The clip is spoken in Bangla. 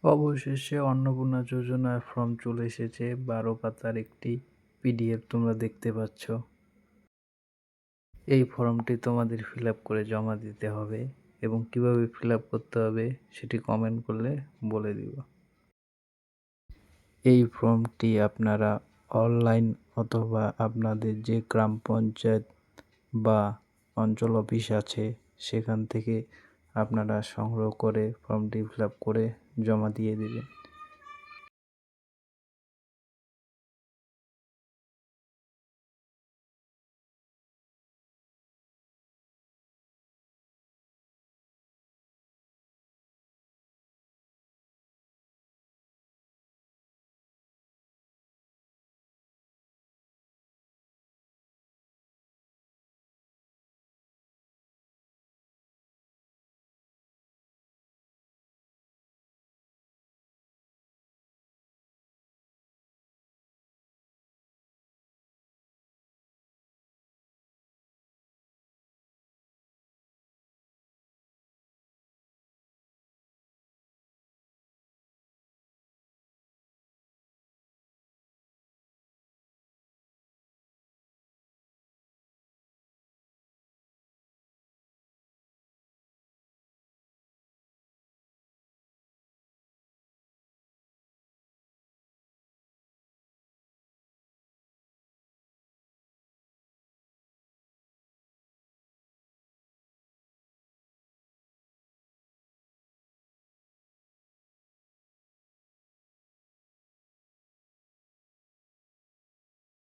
অবশেষে অন্নপূর্ণা যোজনার ফর্ম চলে এসেছে। ১২ পাতার একটি পিডিএফ তোমরা দেখতে পাচ্ছ। এই ফর্মটি তোমাদের ফিল আপ করে জমা দিতে হবে এবং কিভাবে ফিল আপ করতে হবে সেটি কমেন্ট করলে বলে দিব। এই ফর্মটি আপনারা অনলাইন অথবা আপনাদের যে গ্রাম পঞ্চায়েত বা অঞ্চল অফিস আছে সেখান থেকে আপনারা সংগ্রহ করে ফর্মটি ফিল আপ করে জমা দিয়ে দেবেন।